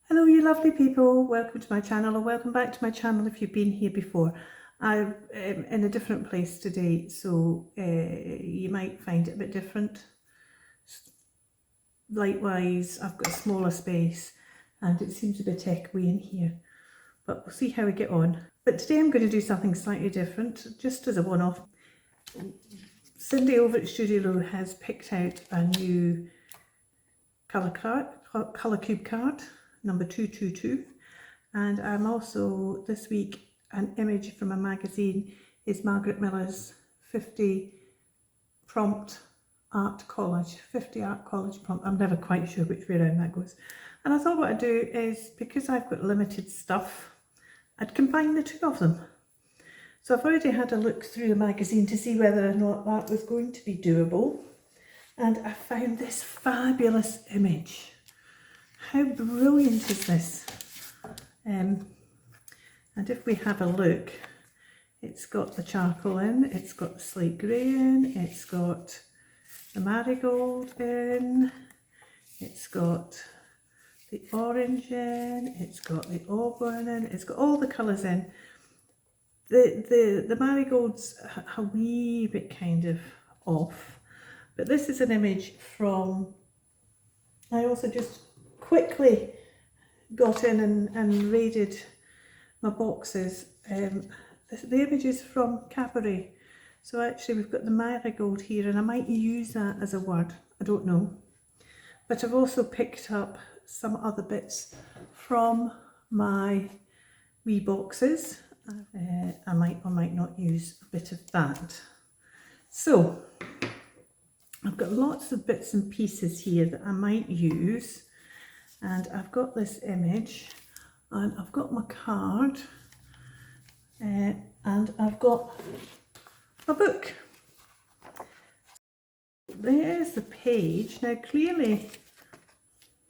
Hello you lovely people, welcome to my channel, or welcome back to my channel if you've been here before. I'm in a different place today, so you might find it a bit different. Likewise, I've got a smaller space and it seems a bit echoey in here, but we'll see how we get on. But today I'm going to do something slightly different, just as a one-off. Cindy over at Studio Row has picked out a new colour cube card, number 222, and I'm also this week an image from a magazine is Margarette Miller's 50 prompt art collage, 50 art collage prompt. I'm never quite sure which way around that goes. And I thought what I'd do is, because I've got limited stuff, I'd combine the two of them. So I've already had a look through the magazine to see whether or not that was going to be doable, and I found this fabulous image. How brilliant is this? And if we have a look, it's got the charcoal in, it's got the slate grey in, it's got the marigold in, it's got the orange in, it's got the auburn in, it's got all the colours in. The marigold's a wee bit kind of off, but this is an image from, I also just quickly got in and raided my boxes. The image is from Cabaret, so actually we've got the marigold here, and I might use that as a word, I don't know. But I've also picked up some other bits from my wee boxes. I might or might not use a bit of that. So I've got lots of bits and pieces here that I might use, and I've got this image, and I've got my card, and I've got a book. There's the page. Now clearly,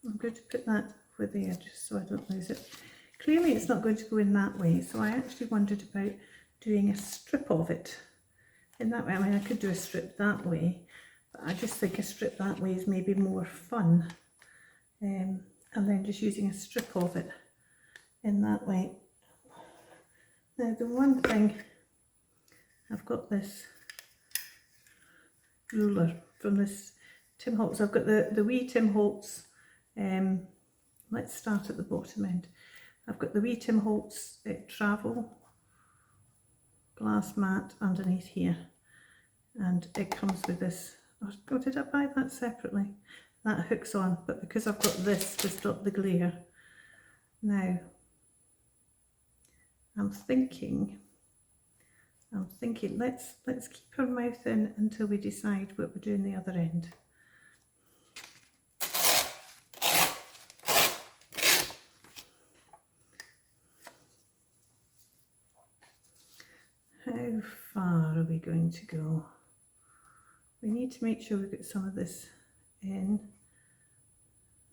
I'm going to put that over there just so I don't lose it. Clearly it's not going to go in that way, so I actually wondered about doing a strip of it in that way. I mean, I could do a strip that way, but I just think a strip that way is maybe more fun, and then just using a strip of it in that way. Now the one thing, I've got this ruler from this Tim Holtz. I've got the wee Tim Holtz, let's start at the bottom end. I've got the wee Tim Holtz travel glass mat underneath here, and it comes with this. Oh, did I buy that separately? That hooks on, but because I've got this to stop the glare. Now, I'm thinking, let's keep our mouth in until we decide what we're doing the other end. How far are we going to go? We need to make sure we get some of this in.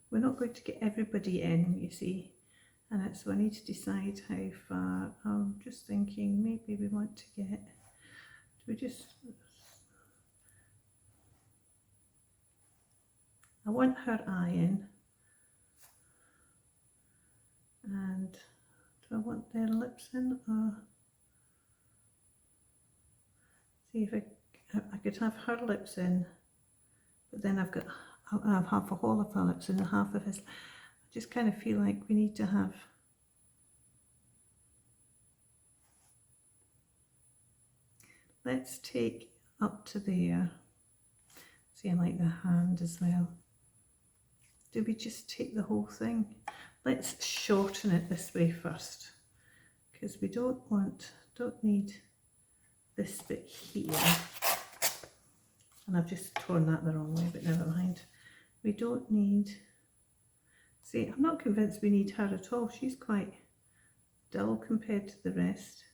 We're not going to get everybody in, you see, and so I need to decide how far. I'm just thinking maybe we want to get, do we just, I want her eye in, and do I want their lips in, or see if I could have her lips in, but then I've got, I have half a whole of her lips in and half of his. I just kind of feel like we need to have, let's take up to there. See, I like the hand as well. Do we just take the whole thing? Let's shorten it this way first, because we don't need this bit here. And I've just torn that the wrong way, but never mind. We don't need, see, I'm not convinced we need her at all. She's quite dull compared to the rest.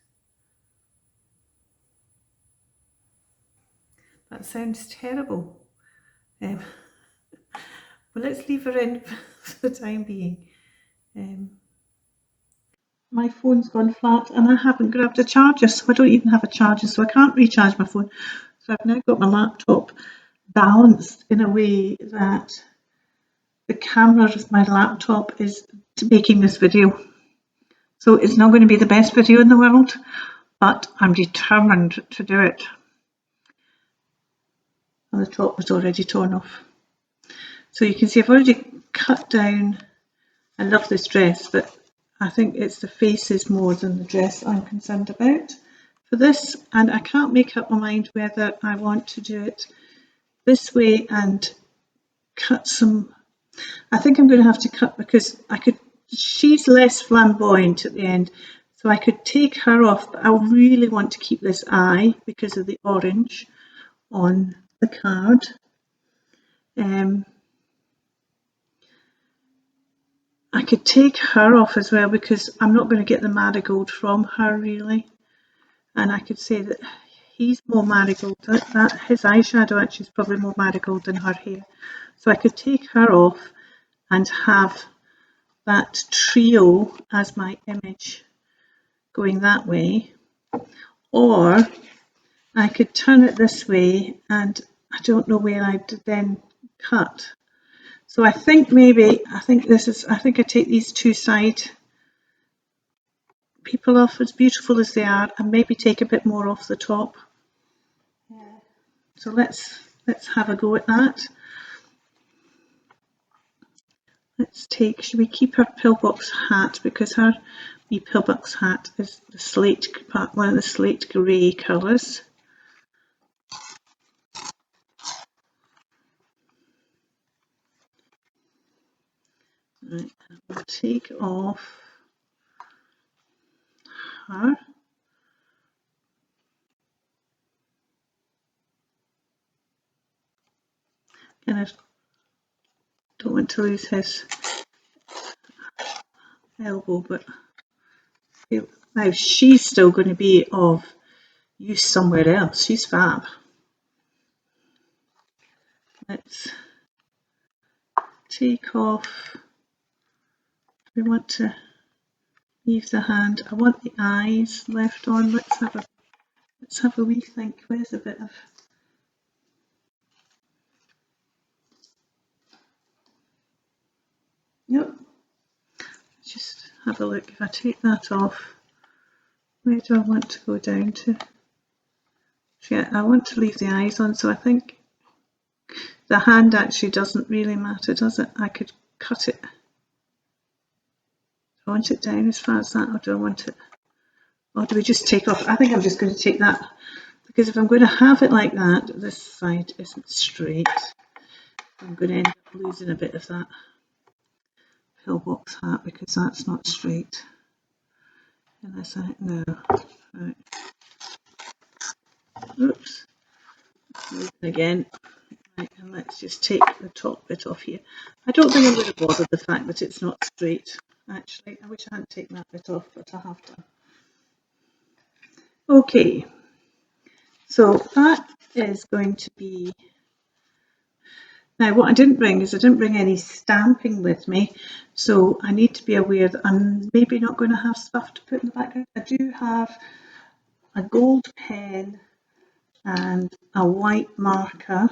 That sounds terrible. Well, let's leave her in for the time being. My phone's gone flat and I haven't grabbed a charger, so I don't even have a charger, so I can't recharge my phone. So I've now got my laptop balanced in a way that the camera of my laptop is making this video. So it's not going to be the best video in the world, but I'm determined to do it. And the top was already torn off. So you can see I've already cut down. I love this dress, but I think it's the faces more than the dress I'm concerned about for this. And I can't make up my mind whether I want to do it this way and cut some. I think I'm going to have to cut, because she's less flamboyant at the end, so I could take her off, but I really want to keep this eye because of the orange on the card. I could take her off as well, because I'm not going to get the marigold from her really, and I could say that he's more marigold, that his eyeshadow actually is probably more marigold than her hair, so I could take her off and have that trio as my image going that way, or I could turn it this way, and I don't know where I'd then cut. So I think I take these two side people off, as beautiful as they are, and maybe take a bit more off the top. So let's have a go at that. Should we keep her pillbox hat, because her pillbox hat is the slate part, one of the slate grey colours. Right, we'll take off her. And I don't want to lose his elbow, but now she's still going to be of use somewhere else. She's fab. Let's take off. We want to leave the hand. I want the eyes left on. Let's have a wee think. Where's a bit of. Yep. Just have a look. If I take that off, where do I want to go down to? Yeah, I want to leave the eyes on, so I think the hand actually doesn't really matter, does it? I could cut it. Do I want it down as far as that, or do I want it? Or do we just take off? I think I'm just going to take that, because if I'm going to have it like that, this side isn't straight. I'm going to end up losing a bit of that pillbox hat, because that's not straight. Unless no. Right. Oops. Moving again. Right, and let's just take the top bit off here. I don't think I'm going to bother the fact that it's not straight. Actually, I wish I hadn't taken that bit off, but I have done. Okay, so that is going to be. Now, what I didn't bring is I didn't bring any stamping with me, so I need to be aware that I'm maybe not going to have stuff to put in the background. I do have a gold pen and a white marker.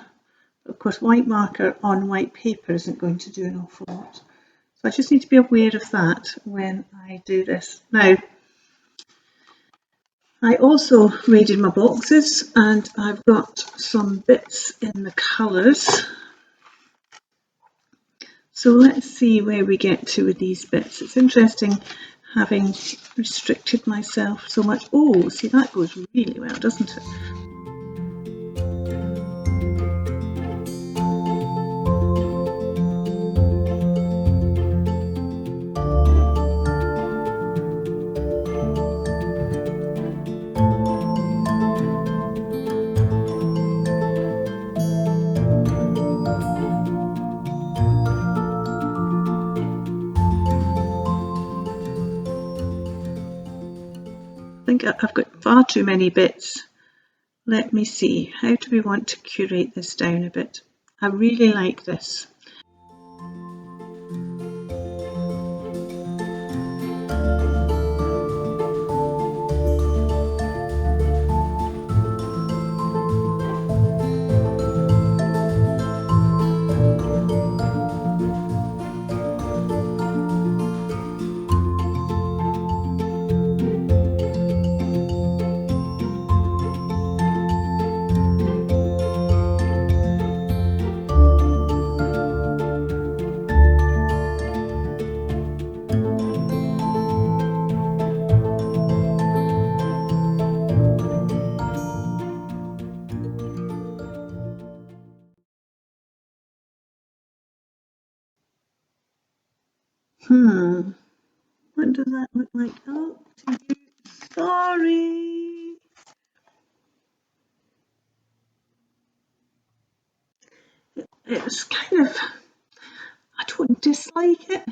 Of course, white marker on white paper isn't going to do an awful lot. So I just need to be aware of that when I do this. Now, I also raided my boxes, and I've got some bits in the colours. So let's see where we get to with these bits. It's interesting having restricted myself so much. Oh, see, that goes really well, doesn't it? I think I've got far too many bits. Let me see, how do we want to curate this down a bit? I really like this. What does that look like? Oh, sorry. It's kind of, I don't dislike it.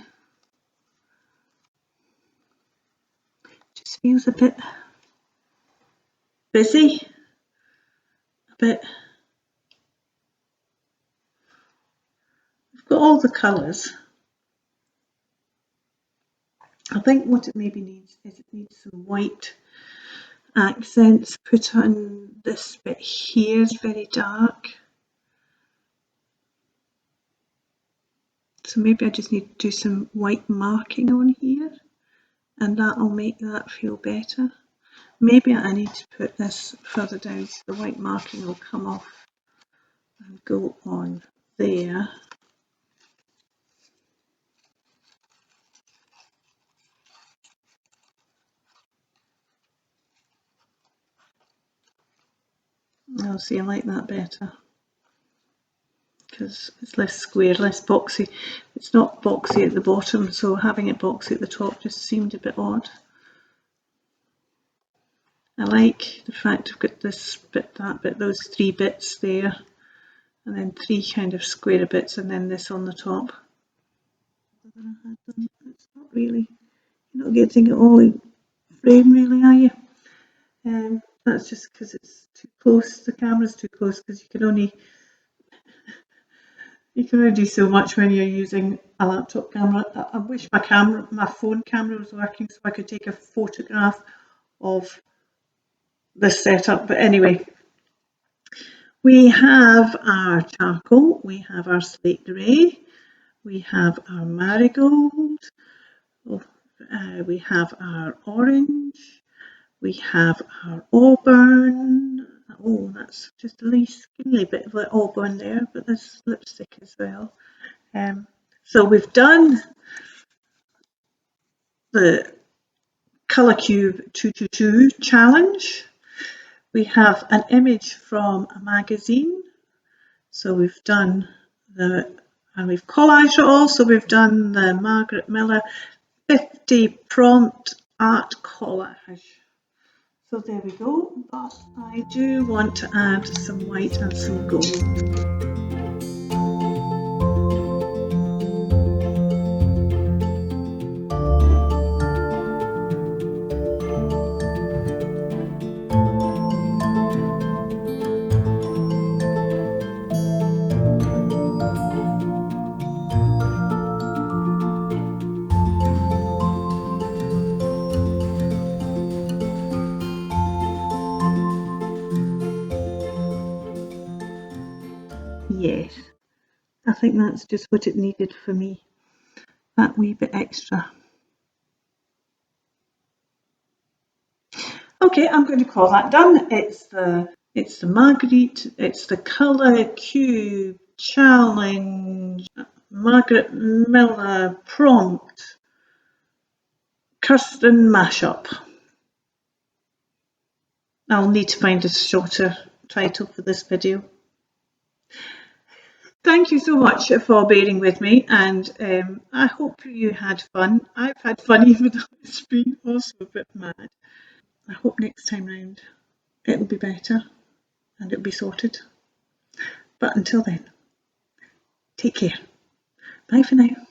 Just feels a bit busy, a bit. We've got all the colours. I think what it maybe needs is it needs some white accents put on. This bit here is very dark. So maybe I just need to do some white marking on here, and that'll make that feel better. Maybe I need to put this further down so the white marking will come off and go on there. I'll see, I like that better because it's less square, less boxy. It's not boxy at the bottom, so having it boxy at the top just seemed a bit odd. I like the fact I've got this bit, that bit, those 3 bits there, and then 3 kind of square bits, and then this on the top. It's not really, you're not getting it all in frame really, are you? That's just because it's too close, the camera's too close, because you can only do so much when you're using a laptop camera. I wish my phone camera was working so I could take a photograph of this setup, but anyway. We have our charcoal, we have our slate grey, we have our marigold, we have our orange, we have our auburn. Oh, that's just a little skinny bit of auburn there, but there's lipstick as well. So we've done the Colour Cube 222 challenge. We have an image from a magazine. So we've done and we've collaged it all. So we've done the Margarette Miller 50 prompt art collage. So there we go, but I do want to add some white and some gold. Yes, I think that's just what it needed for me, that wee bit extra. Okay, I'm going to call that done. It's the Margrete, it's the Colour Cube challenge, Margarette Miller prompt, custom mashup. I'll need to find a shorter title for this video. Thank you so much for bearing with me, and I hope you had fun. I've had fun even though it's been also a bit mad. I hope next time round it'll be better and it'll be sorted. But until then, take care. Bye for now.